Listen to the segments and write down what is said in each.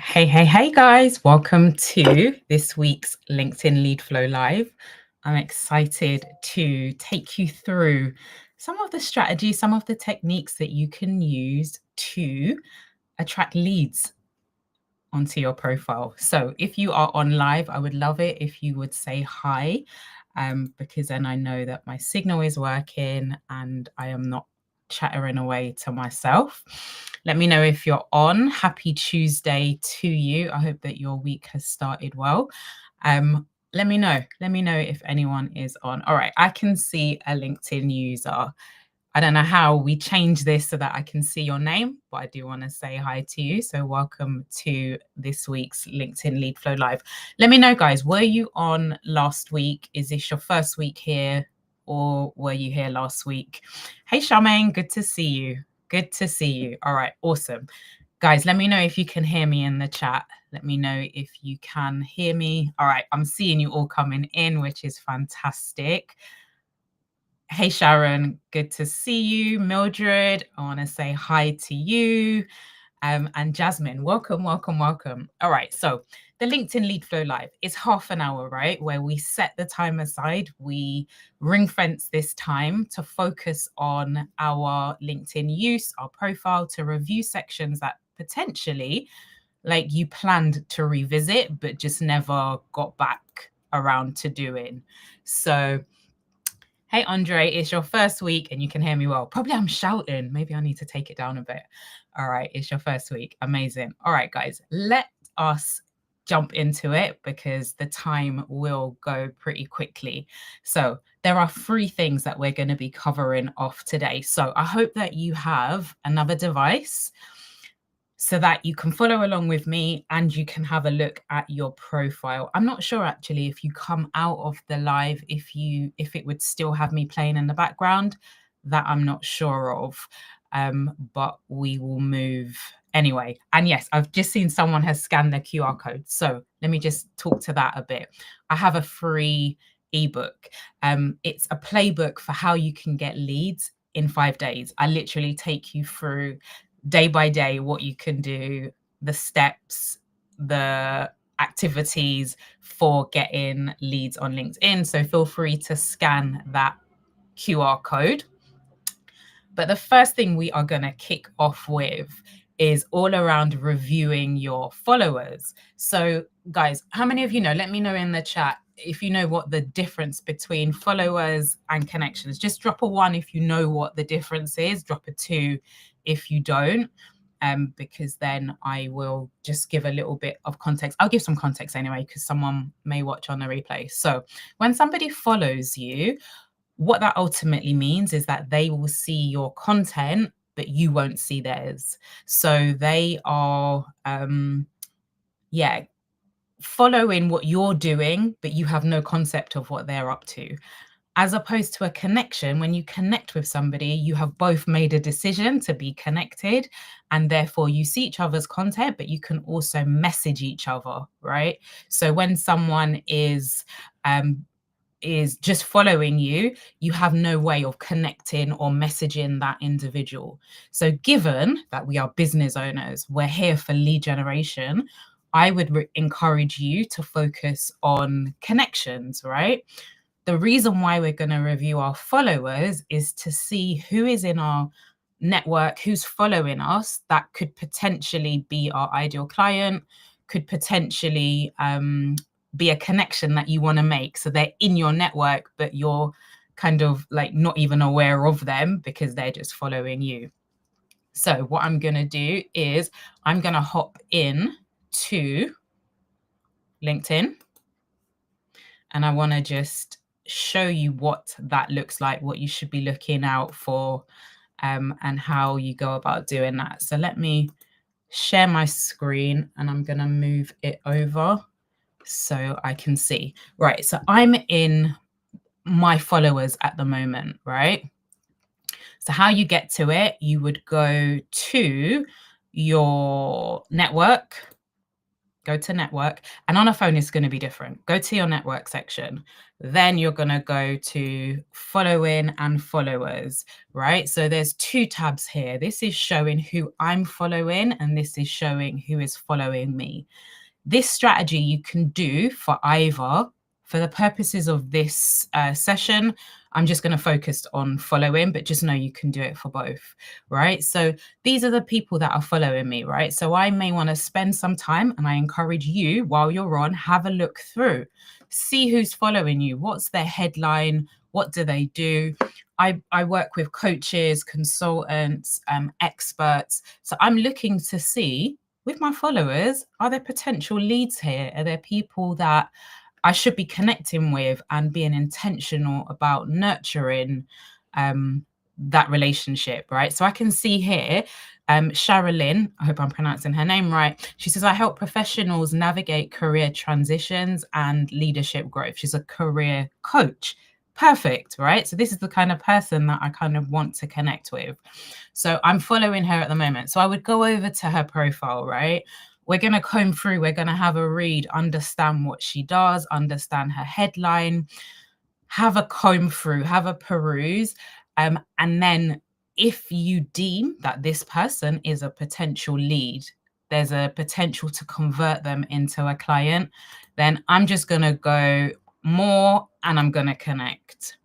Hey, guys, welcome to this week's LinkedIn LeadFlow Live. I'm excited to take you through some of the strategies, some of the techniques that you can use to attract leads onto your profile. So if you are on live, I would love it if you would say hi, because then I know that my signal is working and I am not chattering away to myself. Let me know if you're on. Happy Tuesday to you. I hope that your week has started well. Let me know. Let me know if anyone is on. All right, I can see a LinkedIn user. I don't know how we change this so that I can see your name, but I do want to say hi to you. So welcome to this week's LinkedIn LeadFlow Live. Let me know, guys, were you on last week? Is this your first week here or were you here last week? Hey, Charmaine, good to see you. Good to see you. All right, awesome. Guys, let me know if you can hear me in the chat. Let me know if you can hear me. All right, I'm seeing you all coming in, which is fantastic. Hey, Sharon, good to see you. Mildred, I want to say hi to you. And Jasmine, welcome. All right, so the LinkedIn LeadFlow Live is half an hour, right? Where we set the time aside. We ring fence this time to focus on our LinkedIn use, our profile, to review sections that potentially like you planned to revisit, but just never got back around to doing. So hey, Andre, it's your first week and you can hear me well. Probably I'm shouting. Maybe I need to take it down a bit. All right, it's your first week. Amazing. All right, guys, let us jump into it because the time will go pretty quickly. So there are 3 things that we're going to be covering off today. So I hope that you have another device so that you can follow along with me and you can have a look at your profile. I'm not sure actually if you come out of the live, if it would still have me playing in the background. That I'm not sure of, but we will move anyway. And yes, I've just seen someone has scanned the QR code. So let me just talk to that a bit. I have a free ebook. It's a playbook for how you can get leads in 5 days. I literally take you through day by day what you can do, the steps, the activities for getting leads on LinkedIn. So feel free to scan that QR code. But the first thing we are going to kick off with is all around reviewing your followers. So guys, how many of you know? Let me know in the chat if you know what the difference between followers and connections. Just drop a 1 if you know what the difference is. Drop a 2 if you don't, because then I will just give a little bit of context. I'll give some context anyway, because someone may watch on the replay. So when somebody follows you, what that ultimately means is that they will see your content, but you won't see theirs. So they are, following what you're doing, but you have no concept of what they're up to. As opposed to a connection, when you connect with somebody, you have both made a decision to be connected, and therefore you see each other's content, but you can also message each other, right? So when someone is just following you, you have no way of connecting or messaging that individual. So given that we are business owners, we're here for lead generation, I would encourage you to focus on connections, right? The reason why we're going to review our followers is to see who is in our network, who's following us, that could potentially be our ideal client, could potentially be a connection that you want to make. So they're in your network, but you're kind of like not even aware of them because they're just following you. So what I'm going to do is I'm going to hop in to LinkedIn and I want to just show you what that looks like, what you should be looking out for, and how you go about doing that. So let me share my screen and I'm going to move it over so I can see. Right, so I'm in my followers at the moment, right? So how you get to it, you would go to your network go to network, and on a phone it's going to be different. Go to your network section. Then you're going to go to following and followers, right? So there's two tabs here. This is showing who I'm following, and this is showing who is following me. This strategy you can do for either. For the purposes of this session, I'm just going to focus on following, but just know you can do it for both, right? So these are the people that are following me, right? So I may want to spend some time, and I encourage you while you're on, have a look through, see who's following you, what's their headline, what do they do. I work with coaches, consultants, experts. So I'm looking to see with my followers, are there potential leads here? Are there people that I should be connecting with and being intentional about nurturing that relationship, right? So I can see here, Sherilyn, I hope I'm pronouncing her name right. She says, I help professionals navigate career transitions and leadership growth. She's a career coach. Perfect, right? So this is the kind of person that I kind of want to connect with. So I'm following her at the moment. So I would go over to her profile, right? We're going to comb through, we're going to have a read, understand what she does, understand her headline, have a comb through, have a peruse. And then if you deem that this person is a potential lead, there's a potential to convert them into a client, then I'm just going to go more and I'm going to connect.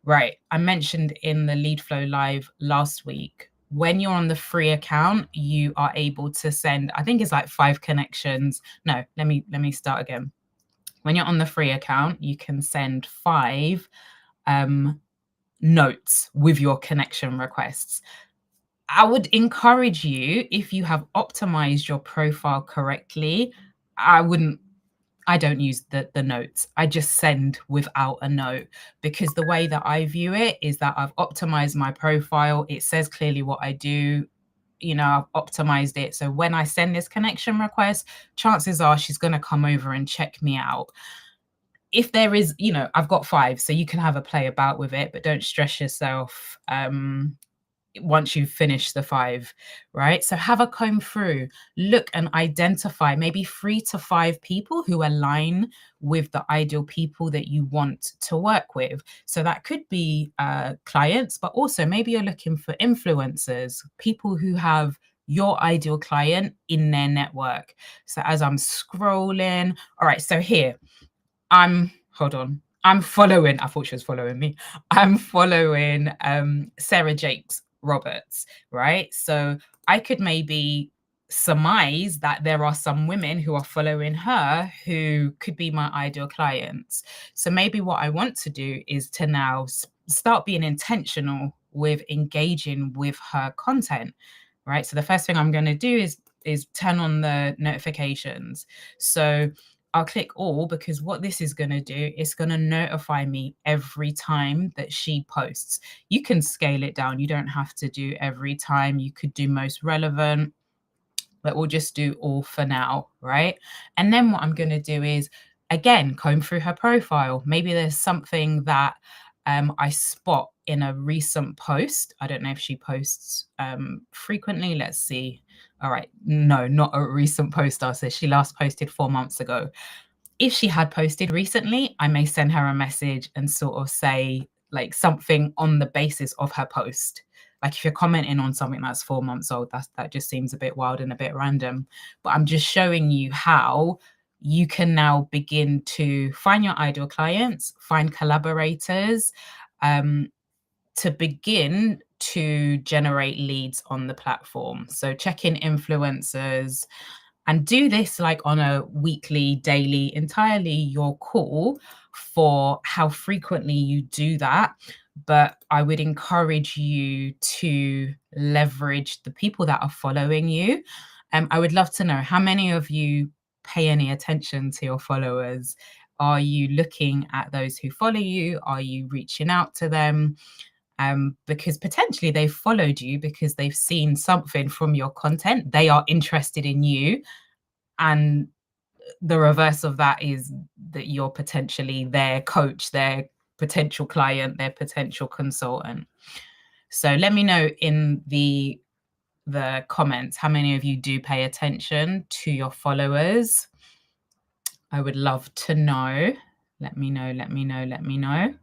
Right. I mentioned in the LeadFlow Live last week, when you're on the free account, you are able to send, I think it's like 5 connections. No, let me start again. When you're on the free account, you can send 5 notes with your connection requests. I would encourage you, if you have optimized your profile correctly, I don't use the notes. I just send without a note, because the way that I view it is that I've optimized my profile. It says clearly what I do. You know, I've optimized it. So when I send this connection request, chances are she's going to come over and check me out. If there is, you know, I've got 5, so you can have a play about with it, but don't stress yourself. Once you've finished the 5, right? So have a comb through, look and identify maybe 3 to 5 people who align with the ideal people that you want to work with. So that could be clients, but also maybe you're looking for influencers, people who have your ideal client in their network. So as I'm scrolling, all right, so here, hold on. I'm following, I thought she was following me. I'm following Sarah Jakes Roberts, right? So I could maybe surmise that there are some women who are following her who could be my ideal clients. So maybe what I want to do is to now start being intentional with engaging with her content, right? So the first thing I'm going to do is turn on the notifications. So I'll click all, because what this is going to do is going to notify me every time that she posts. You can scale it down. You don't have to do every time. You could do most relevant, but we'll just do all for now, right? And then what I'm going to do is, again, comb through her profile. Maybe there's something that I spot in a recent post. I don't know if she posts frequently. Let's see. All right. No, not a recent post. I'll say she last posted 4 months ago. If she had posted recently, I may send her a message and sort of say like something on the basis of her post. Like if you're commenting on something that's 4 months old, that just seems a bit wild and a bit random. But I'm just showing you how you can now begin to find your ideal clients, find collaborators, to begin to generate leads on the platform. So check in influencers and do this like on a weekly, daily, entirely your call for how frequently you do that. But I would encourage you to leverage the people that are following you. I would love to know, how many of you pay any attention to your followers? Are you looking at those who follow you? Are you reaching out to them? Because potentially they've followed you because they've seen something from your content. They are interested in you. And the reverse of that is that you're potentially their coach, their potential client, their potential consultant. So let me know in the the comments. How many of you do pay attention to your followers? I would love to know. Let me know, let me know, let me know.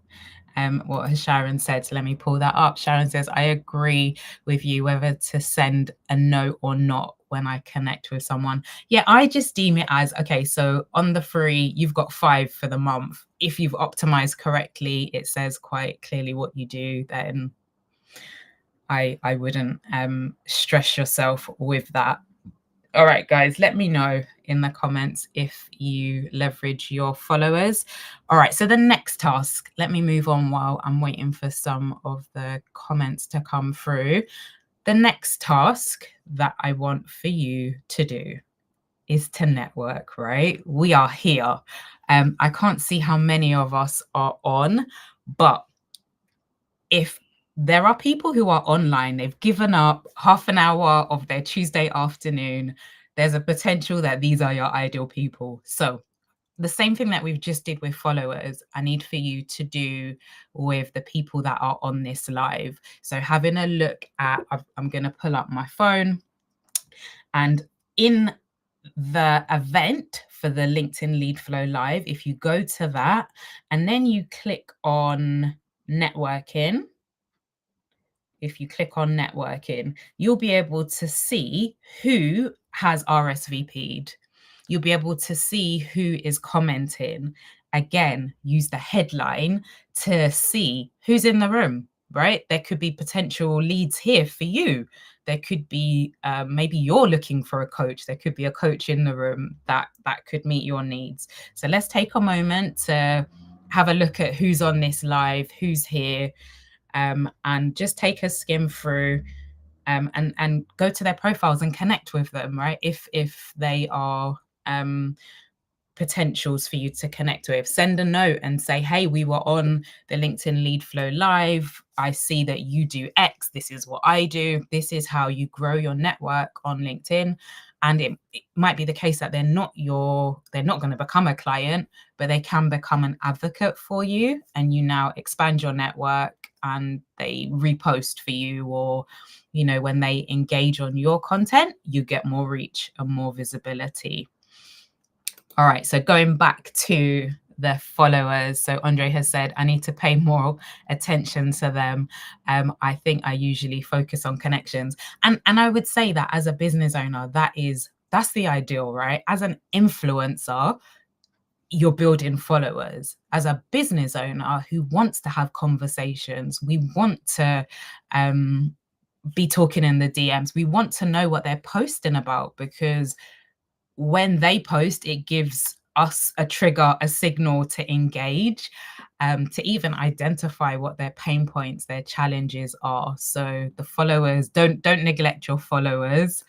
What has Sharon said? So let me pull that up. Sharon says, I agree with you whether to send a note or not when I connect with someone. Yeah, I just deem it as, okay, so on the free, you've got 5 for the month. If you've optimized correctly, it says quite clearly what you do, then I wouldn't stress yourself with that. All right, guys, let me know in the comments if you leverage your followers. All right, so the next task, let me move on while I'm waiting for some of the comments to come through. The next task that I want for you to do is to network, right? We are here. I can't see how many of us are on, but if there are people who are online, they've given up half an hour of their Tuesday afternoon, there's a potential that these are your ideal people. So the same thing that we've just did with followers, I need for you to do with the people that are on this live. So having a look at, I'm going to pull up my phone, and in the event for the LinkedIn LeadFlow Live, if you go to that and then you click on networking, if you click on networking, you'll be able to see who has RSVP'd. You'll be able to see who is commenting. Again, use the headline to see who's in the room, right? There could be potential leads here for you. There could be, maybe you're looking for a coach. There could be a coach in the room that could meet your needs. So let's take a moment to have a look at who's on this live, who's here, and just take a skim through, and go to their profiles and connect with them, right? If they are potentials for you to connect with, send a note and say, hey, we were on the LinkedIn LeadFlow Live. I see that you do X. This is what I do. This is how you grow your network on LinkedIn. And it might be the case that they're not going to become a client, but they can become an advocate for you, and you now expand your network and they repost for you, or when they engage on your content, you get more reach and more visibility. All right, so going back to the followers. So Andre has said, I need to pay more attention to them. I think I usually focus on connections. And I would say that as a business owner, that's the ideal, right? As an influencer, you're building followers. As a business owner who wants to have conversations, we want to be talking in the DMs. We want to know what they're posting about, because when they post, it gives us a trigger, a signal to engage, to even identify what their pain points, their challenges are. So the followers, don't neglect your followers.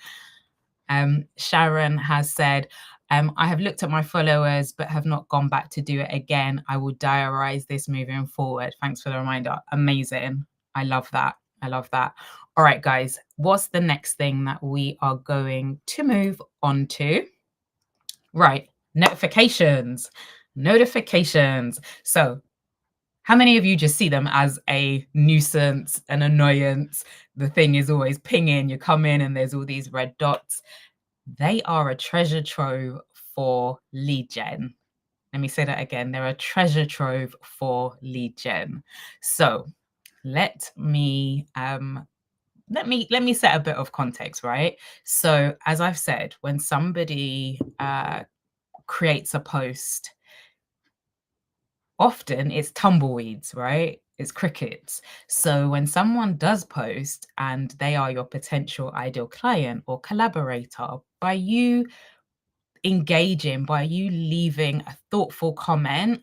Sharon has said, I have looked at my followers, but have not gone back to do it again. I will diarize this moving forward. Thanks for the reminder. Amazing. I love that. I love that. All right, guys, what's the next thing that we are going to move on to? Right, notifications. So how many of you just see them as a nuisance, an annoyance? The thing is always pinging, you come in and there's all these red dots. They are a treasure trove for lead gen. Let me say that again. They're a treasure trove for lead gen. So let me set a bit of context, right? So as I've said, when somebody creates a post, often it's tumbleweeds, right? It's crickets. So when someone does post and they are your potential ideal client or collaborator, by you engaging, by you leaving a thoughtful comment,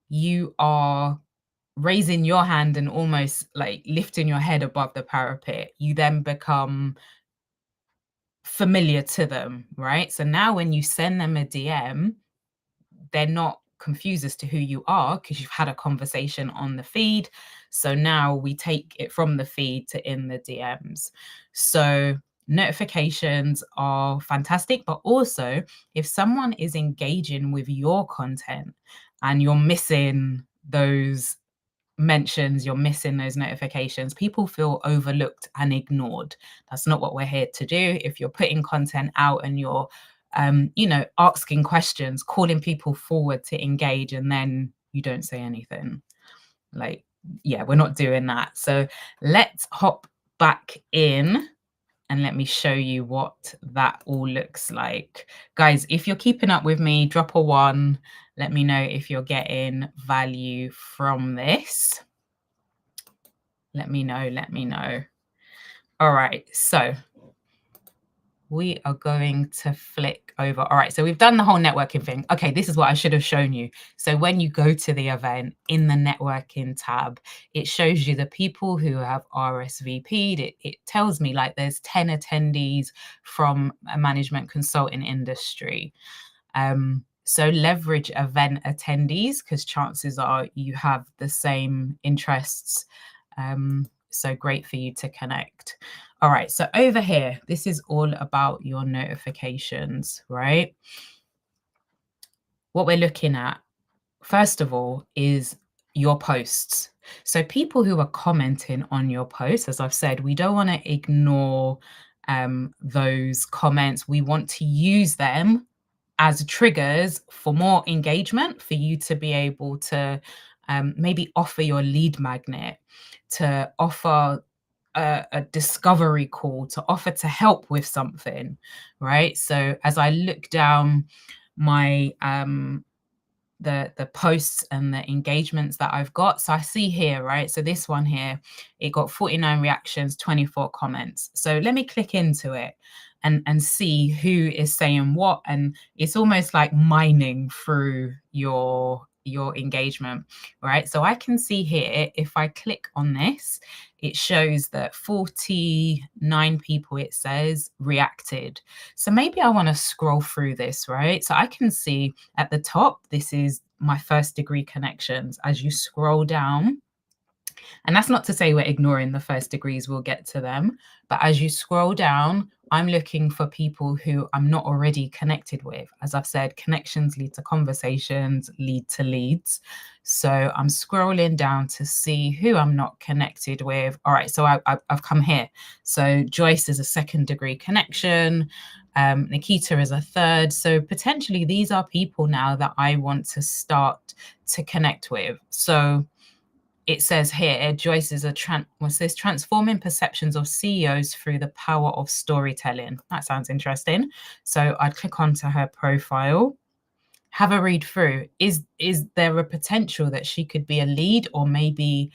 you are raising your hand and almost like lifting your head above the parapet. You then become familiar to them, right? So now when you send them a DM, they're not confused as to who you are, because you've had a conversation on the feed. So now we take it from the feed to in the DMs. So notifications are fantastic, but also if someone is engaging with your content and you're missing those mentions, you're missing those notifications, people feel overlooked and ignored. That's not what we're here to do. If you're putting content out and you're asking questions, calling people forward to engage, and then you don't say anything, like, yeah, we're not doing that. So let's hop back in and let me show you what that all looks like. Guys, if you're keeping up with me, drop a 1. Let me know if you're getting value from this. Let me know. All right, so we are going to flick over. All right, so we've done the whole networking thing. Okay, this is what I should have shown you. So when you go to the event, in the networking tab, it shows you the people who have RSVP'd. It tells me like there's 10 attendees from a management consulting industry. So leverage event attendees, because chances are you have the same interests. So great for you to connect. All right, so over here, this is all about your notifications, right? What we're looking at, first of all, is your posts. So people who are commenting on your posts, as I've said, we don't want to ignore those comments. We want to use them as triggers for more engagement, for you to be able to maybe offer your lead magnet, to offer a discovery call, to offer to help with something, right? So as I look down my the posts and the engagements that I've got. So I see here, right? So this one here, it got 49 reactions, 24 comments. So let me click into it and see who is saying what. And it's almost like mining through your engagement, right? So I can see here, if I click on this, it shows that 49 people, it says, reacted. So maybe I want to scroll through this, right? So I can see at the top, this is my first degree connections. As you scroll down, and that's not to say we're ignoring the first degrees, we'll get to them. But as you scroll down, I'm looking for people who I'm not already connected with. As I've said, connections lead to conversations, lead to leads. So I'm scrolling down to see who I'm not connected with. All right, so I've come here. So Joyce is a second degree connection. Nikita is a third. So potentially these are people now that I want to start to connect with. So it says here, Joyce is transforming perceptions of CEOs through the power of storytelling. That sounds interesting. So I'd click onto her profile, have a read through. Is there a potential that she could be a lead, or maybe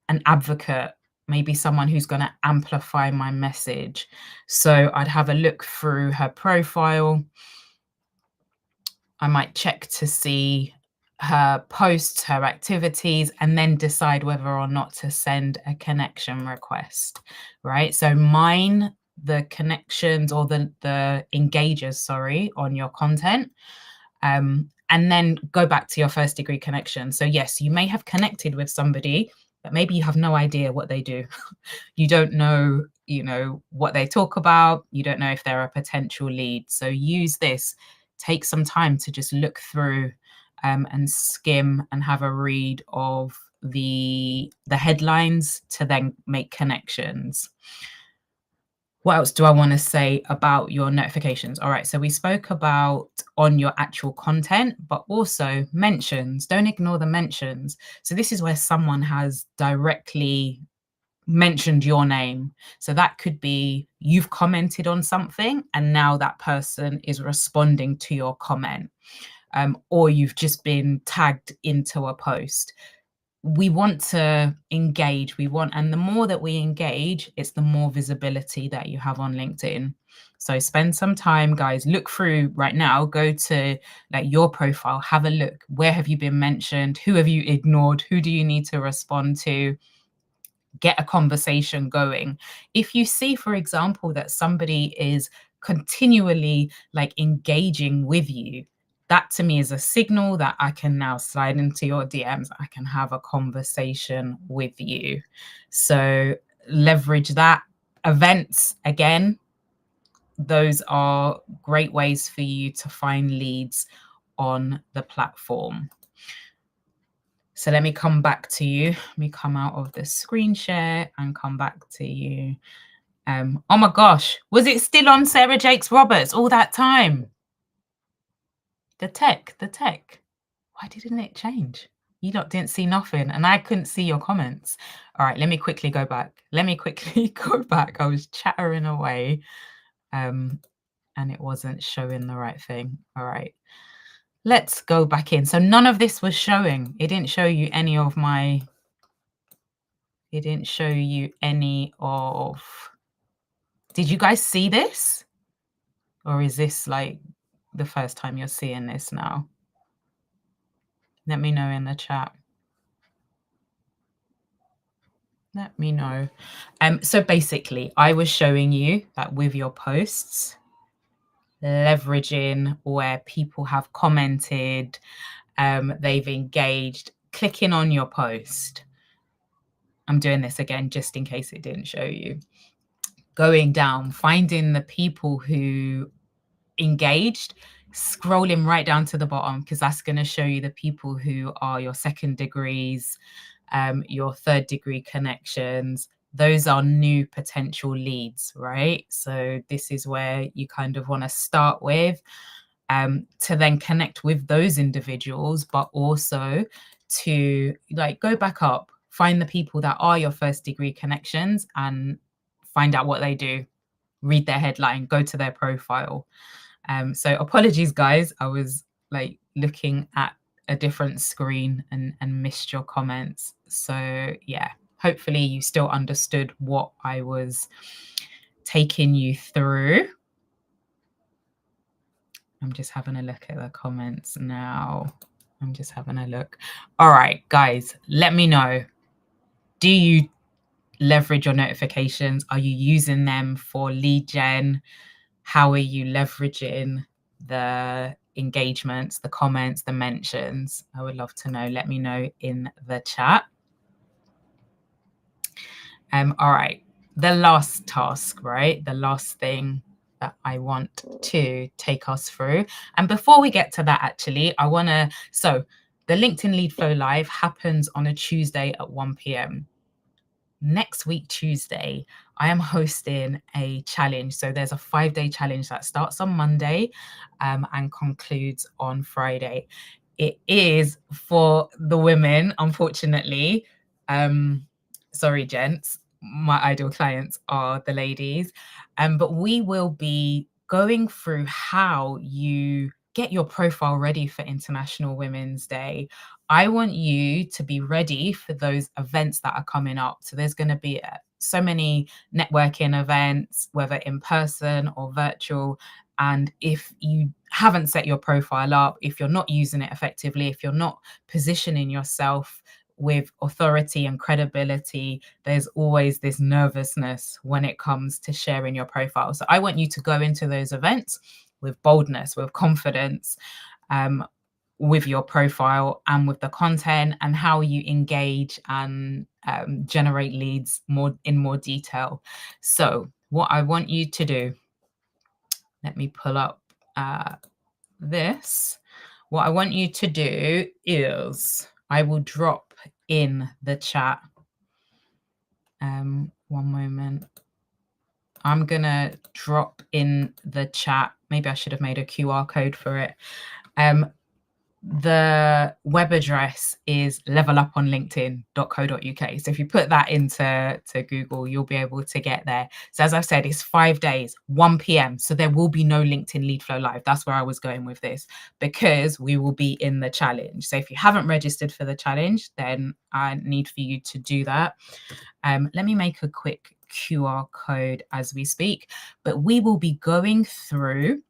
an advocate, maybe someone who's going to amplify my message? So I'd have a look through her profile. I might check to see her posts, her activities, and then decide whether or not to send a connection request, right? So mine the connections, or the engagers, sorry, on your content, and then go back to your first degree connection. So yes, you may have connected with somebody, but maybe you have no idea what they do. You don't know, what they talk about. You don't know if they're a potential lead. So use this. Take some time to just look through and skim and have a read of the headlines to then make connections. What else do I want to say about your notifications? All right, so we spoke about on your actual content, but also mentions. Don't ignore the mentions. So this is where someone has directly mentioned your name. So that could be you've commented on something and now that person is responding to your comment, or you've just been tagged into a post. We want to engage. And the more that we engage, it's the more visibility that you have on LinkedIn. So spend some time, guys, look through right now, go to like your profile, have a look. Where have you been mentioned? Who have you ignored? Who do you need to respond to? Get a conversation going. If you see, for example, that somebody is continually like engaging with you, that to me is a signal that I can now slide into your DMs. I can have a conversation with you. So leverage that. Events, again, those are great ways for you to find leads on the platform. So let me come back to you. Let me come out of the screen share and come back to you. Oh my gosh, was it still on Sarah Jakes Roberts all that time? The tech. Why didn't it change? You lot didn't see nothing and I couldn't see your comments. All right, let me quickly go back. I was chattering away and it wasn't showing the right thing. All right, let's go back in. So none of this was showing. It didn't show you any of my, did you guys see this? Or is this like the first time you're seeing this now? Let me know in the chat. Let me know. So basically, I was showing you that with your posts, leveraging where people have commented, they've engaged, clicking on your post. I'm doing this again just in case it didn't show you. Going down, finding the people who engaged, scrolling right down to the bottom because that's going to show you the people who are your second degrees, your third degree connections. Those are new potential leads, right? So this is where you kind of want to start with, to then connect with those individuals, but also to like go back up, find the people that are your first degree connections and find out what they do, read their headline, go to their profile. So apologies, guys. I was like looking at a different screen and missed your comments. So yeah, hopefully you still understood what I was taking you through. I'm just having a look at the comments now. I'm just having a look. All right, guys, let me know. Do you leverage your notifications? Are you using them for lead gen? How are you leveraging the engagements, the comments, the mentions? I would love to know. Let me know in the chat. All right, the last task, right? The last thing that I want to take us through. And before we get to that, actually, I want to, so the LinkedIn LeadFlow Live happens on a Tuesday at 1 p.m. Next week, Tuesday, I am hosting a challenge. So there's a 5-day challenge that starts on Monday and concludes on Friday. It is for the women, unfortunately. Sorry, gents. My ideal clients are the ladies. But we will be going through how you get your profile ready for International Women's Day. I want you to be ready for those events that are coming up. So there's going to be so many networking events, whether in person or virtual. And if you haven't set your profile up, if you're not using it effectively, if you're not positioning yourself with authority and credibility, there's always this nervousness when it comes to sharing your profile. So I want you to go into those events with boldness, with confidence, with your profile and with the content and how you engage and generate leads in more detail. So what I want you to do, let me pull up this. What I want you to do is I will drop in the chat. One moment. I'm going to drop in the chat. Maybe I should have made a QR code for it. The web address is leveluponlinkedin.co.uk. So if you put that into Google, you'll be able to get there. So as I've said, it's 5 days, 1 p.m. So there will be no LinkedIn LeadFlow Live. That's where I was going with this, because we will be in the challenge. So if you haven't registered for the challenge, then I need for you to do that. Let me make a quick QR code as we speak, but we will be going through,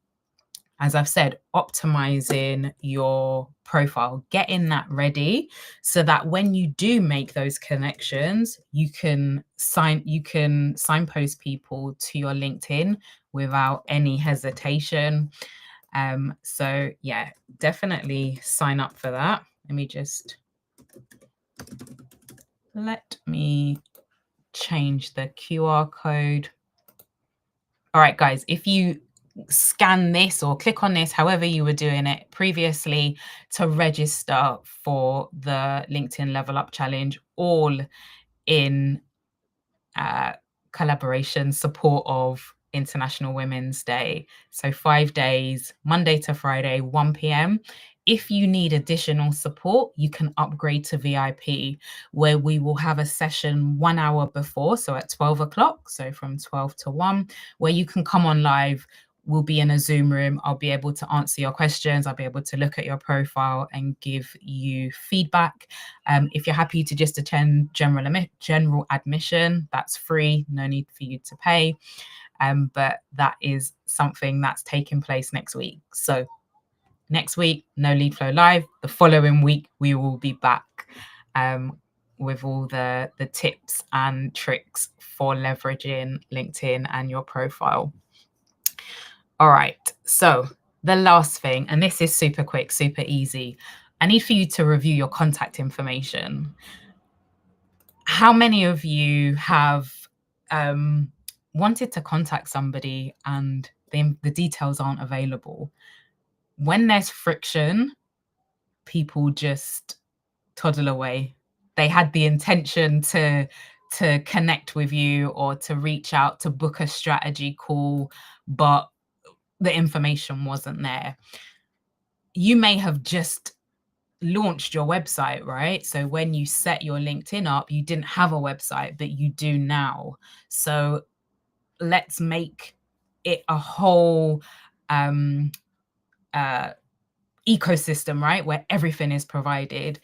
as I've said, optimizing your profile, getting that ready so that when you do make those connections, you can signpost people to your LinkedIn without any hesitation. So yeah, definitely sign up for that. Let me change the QR code. All right, guys, if you scan this or click on this, however you were doing it previously, to register for the LinkedIn Level Up Challenge, all in uh, collaboration support of International Women's Day. So 5 days, Monday to Friday, 1 p.m. If you need additional support, you can upgrade to VIP, where we will have a session 1 hour before, so at 12 o'clock, so from 12 to 1, where you can come on live. We'll be in a Zoom room. I'll be able to answer your questions. I'll be able to look at your profile and give you feedback. If you're happy to just attend general admission, that's free, no need for you to pay. But that is something that's taking place next week. So next week, no LeadFlow Live. The following week, we will be back with all the tips and tricks for leveraging LinkedIn and your profile. All right, so the last thing, and this is super quick, super easy. I need for you to review your contact information. How many of you have wanted to contact somebody and the details aren't available? When there's friction, people just toddle away. They had the intention to connect with you or to reach out, to book a strategy call, but the information wasn't there. You may have just launched your website, right? So when you set your LinkedIn up, you didn't have a website, but you do now. So let's make it a whole ecosystem, right? Where everything is provided.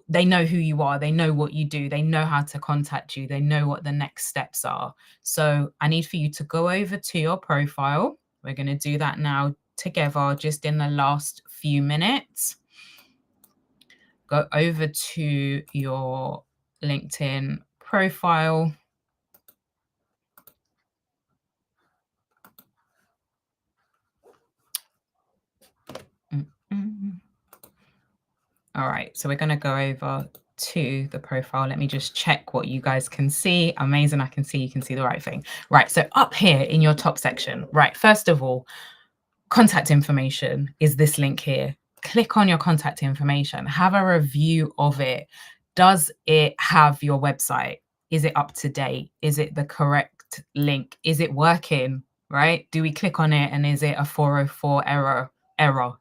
They know who you are, they know what you do, they know how to contact you, they know what the next steps are. So I need for you to go over to your profile. We're going to do that now together, just in the last few minutes. Go over to your LinkedIn profile. All right, so we're going to go over to the profile. Let me just check what you guys can see. Amazing, I can see you can see the right thing. Right, so up here in your top section, right, first of all, contact information is this link here. Click on your contact information, have a review of it. Does it have your website? Is it up to date? Is it the correct link? Is it working, right? Do we click on it and is it a 404 error?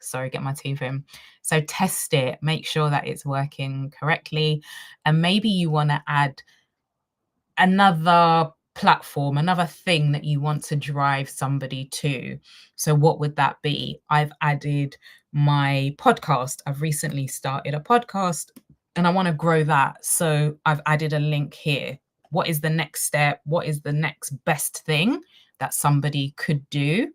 Sorry, get my teeth in. So test it, make sure that it's working correctly. And maybe you want to add another platform, another thing that you want to drive somebody to. So what would that be? I've added my podcast. I've recently started a podcast and I want to grow that. So I've added a link here. What is the next step? What is the next best thing that somebody could do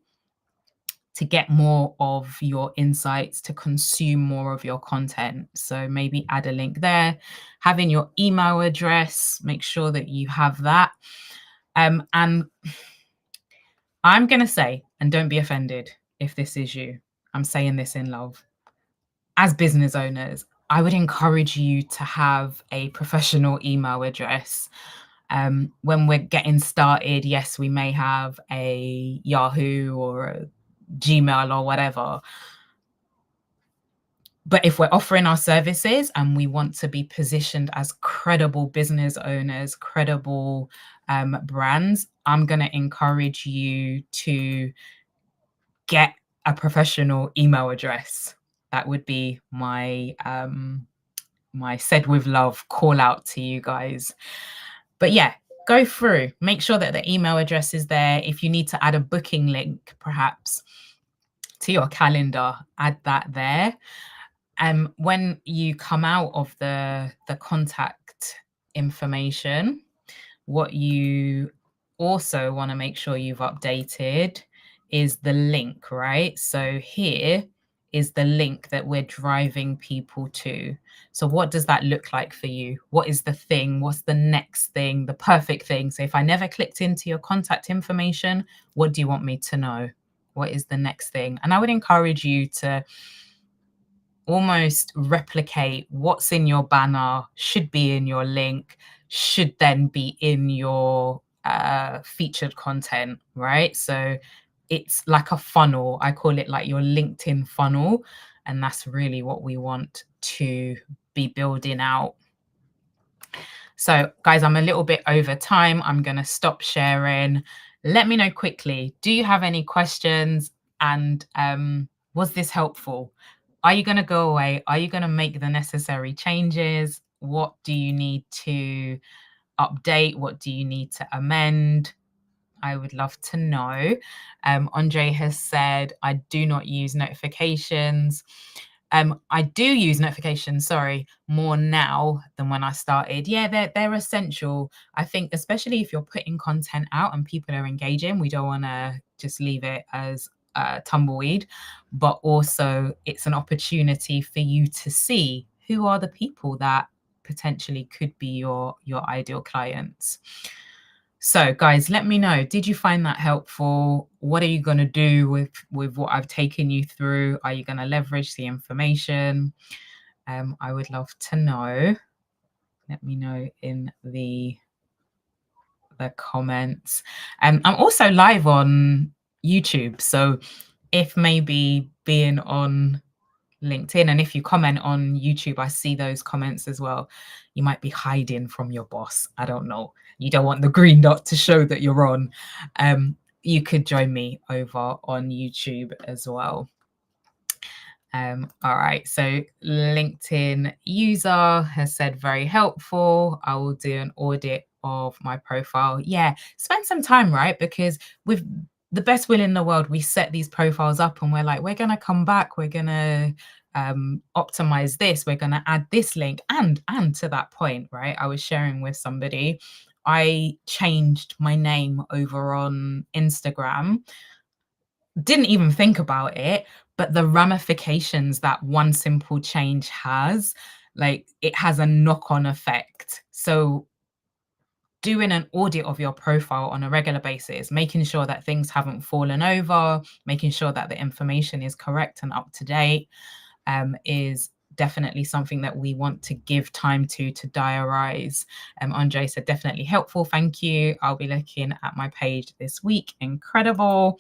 to get more of your insights, to consume more of your content? So maybe add a link there. Having your email address, make sure that you have that. And I'm going to say, and don't be offended if this is you, I'm saying this in love. As business owners, I would encourage you to have a professional email address. When we're getting started, yes, we may have a Yahoo or a Gmail or whatever. But if we're offering our services and we want to be positioned as credible business owners, credible brands, I'm going to encourage you to get a professional email address. That would be my my said with love call out to you guys. But yeah, go through, make sure that the email address is there. If you need to add a booking link, perhaps to your calendar, add that there. When you come out of the contact information, what you also want to make sure you've updated is the link, right? So here is the link that we're driving people to. So what does that look like for you? What is the thing? What's the next thing, the perfect thing? So if I never clicked into your contact information, what do you want me to know? What is the next thing? And I would encourage you to almost replicate what's in your banner, should be in your link, should then be in your featured content, right? So it's like a funnel. I call it like your LinkedIn funnel. And that's really what we want to be building out. So guys, I'm a little bit over time. I'm going to stop sharing. Let me know quickly. Do you have any questions? And was this helpful? Are you going to go away? Are you going to make the necessary changes? What do you need to update? What do you need to amend? I would love to know. Andre has said, I do not use notifications. I do use notifications, sorry, more now than when I started. Yeah, they're essential. I think, especially if you're putting content out and people are engaging, we don't want to just leave it as tumbleweed, but also it's an opportunity for you to see who are the people that potentially could be your ideal clients. So guys, let me know, did you find that helpful? What are you going to do with what I've taken you through? Are you going to leverage the information? I would love to know. Let me know in the comments. I'm also live on YouTube. So if maybe being on LinkedIn, and if you comment on YouTube, I see those comments as well. You might be hiding from your boss. I don't know. You don't want the green dot to show that you're on. You could join me over on YouTube as well. All right, so LinkedIn user has said very helpful. I will do an audit of my profile. Yeah, spend some time, right? Because with the best will in the world, we set these profiles up and we're like, we're going to come back. We're going to optimize this. We're going to add this link. And to that point, right, I was sharing with somebody, I changed my name over on Instagram. Didn't even think about it, but the ramifications that one simple change has, like it has a knock-on effect. So doing an audit of your profile on a regular basis, making sure that things haven't fallen over, making sure that the information is correct and up to date, is definitely something that we want to give time to diarize. Andre said, definitely helpful. Thank you. I'll be looking at my page this week. Incredible.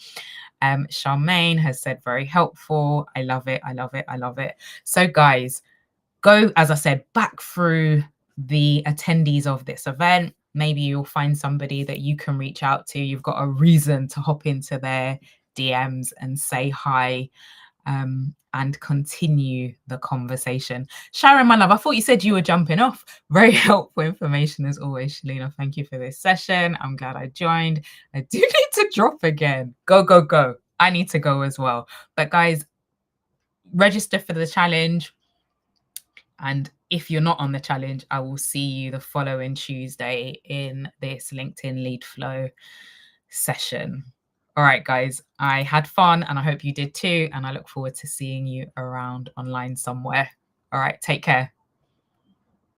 Charmaine has said, very helpful. I love it. I love it. I love it. So guys, go, as I said, back through the attendees of this event. Maybe you'll find somebody that you can reach out to. You've got a reason to hop into their DMs and say hi. And continue the conversation. Sharon, my love, I thought you said you were jumping off. Very helpful information as always, Shalina. Thank you for this session. I'm glad I joined. I do need to drop again. Go, go, go. I need to go as well. But guys, register for the challenge. And if you're not on the challenge, I will see you the following Tuesday in this LinkedIn LeadFlow session. All right, guys, I had fun and I hope you did too. And I look forward to seeing you around online somewhere. All right, take care.